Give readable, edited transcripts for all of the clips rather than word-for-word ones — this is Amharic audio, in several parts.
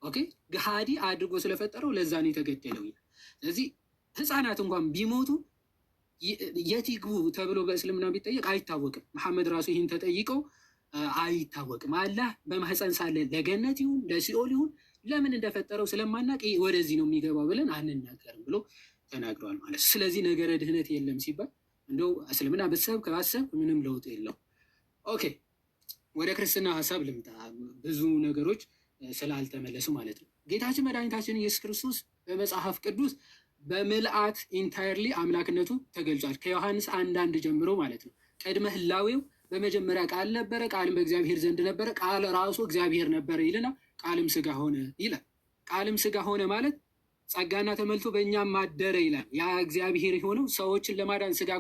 ኦኬ ገሃዲ አድርጎ ስለፈጠረው ለዛ ነው የተገደለው። ስለዚህ ህፃናት እንኳን ቢሞቱ የት ይግቡ ተብሎ በእስልምና ቢጠየቅ አይታወቅም። መሐመድ ራሱ ይህን ተጠይቀው አይታወቅም። አላህ በማህፀን ሳለ ለገነት ይሁን ለሲኦል ይሁን ለምን እንደፈጠረው ስለማናቅ ወደዚህ ነው የሚገባው ብለን አንናገርም ብሎ ተናግረዋል ማለት። ስለዚህ ነገረ ድህነት የለም ሲባል እንደው እስልምና ብትሰብክ ባሰብክ ምንም ለውጥ የለው። ኦኬ ወደ ክርስትና ሀሳብ ልምጣ፣ ብዙ ነገሮች ስላልተመለሱ ማለት ነው። ጌታችን መድኃኒታችን ኢየሱስ ክርስቶስ በመጽሐፍ ቅዱስ በምልአት ኢንታየርሊ አምላክነቱ ተገልጿል። ከዮሐንስ 1:1 ጀምሮ ማለት ነው። ቅድመ ህላዌው በመጀመሪያ ቃል ነበረ፣ ቃልም በእግዚአብሔር ዘንድ ነበረ፣ ቃል ራሱ እግዚአብሔር ነበረ ይልና ቃልም ስጋ ሆነ ይላል። ቃልም ስጋ ሆነ ማለት ጸጋና ተመልቶ በእኛም አደረ ይላል። ያ እግዚአብሔር የሆነው ሰዎችን ለማዳን ስጋ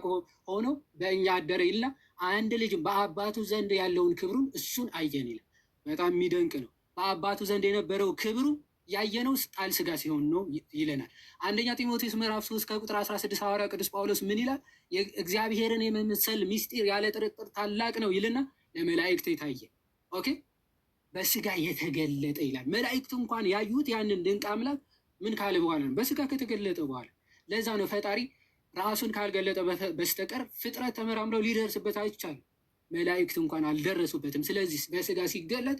ሆኖ በእኛ አደረ ይልና አንድ ልጅ በአባቱ ዘንድ ያለውን ክብሩን እሱን አየን ይላል። በጣም የሚደንቅ ነው። በአባቱ ዘንድ የነበረው ክብሩ ያየነው ቃል ስጋ ሲሆን ነው ይለናል። አንደኛ ጢሞቴዎስ ምዕራፍ 3 ከቁጥር 16 ሐዋርያ ቅዱስ ጳውሎስ ምን ይላል? እግዚአብሔርን የመምሰል ምስጢር ያለ ጥርጥር ታላቅ ነው ይልና ለመላእክት የታየ ኦኬ በስጋ የተገለጠ ይላል። መላእክት እንኳን ያዩት ያንን ድንቅ አምላክ ምን ካለ በኋላ ነው? በስጋ ከተገለጠ በኋላ። ለዛ ነው ፈጣሪ ራሱን ካልገለጠ በስተቀር ፍጥረት ተመራምረው ሊደርስበት አይቻልም። መላእክት እንኳን አልደረሱበትም። ስለዚህ በስጋ ሲገለጥ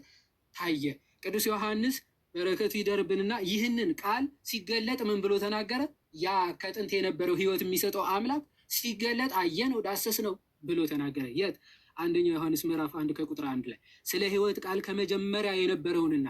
ታየ። ቅዱስ ዮሐንስ በረከቱ ይደርብንና ይህንን ቃል ሲገለጥ ምን ብሎ ተናገረ? ያ ከጥንት የነበረው ሕይወት የሚሰጠው አምላክ ሲገለጥ አየነው፣ ዳሰስነው ብሎ ተናገረ። የት? አንደኛው ዮሐንስ ምዕራፍ 1 ከቁጥር 1 ላይ ስለ ሕይወት ቃል ከመጀመሪያ የነበረውንና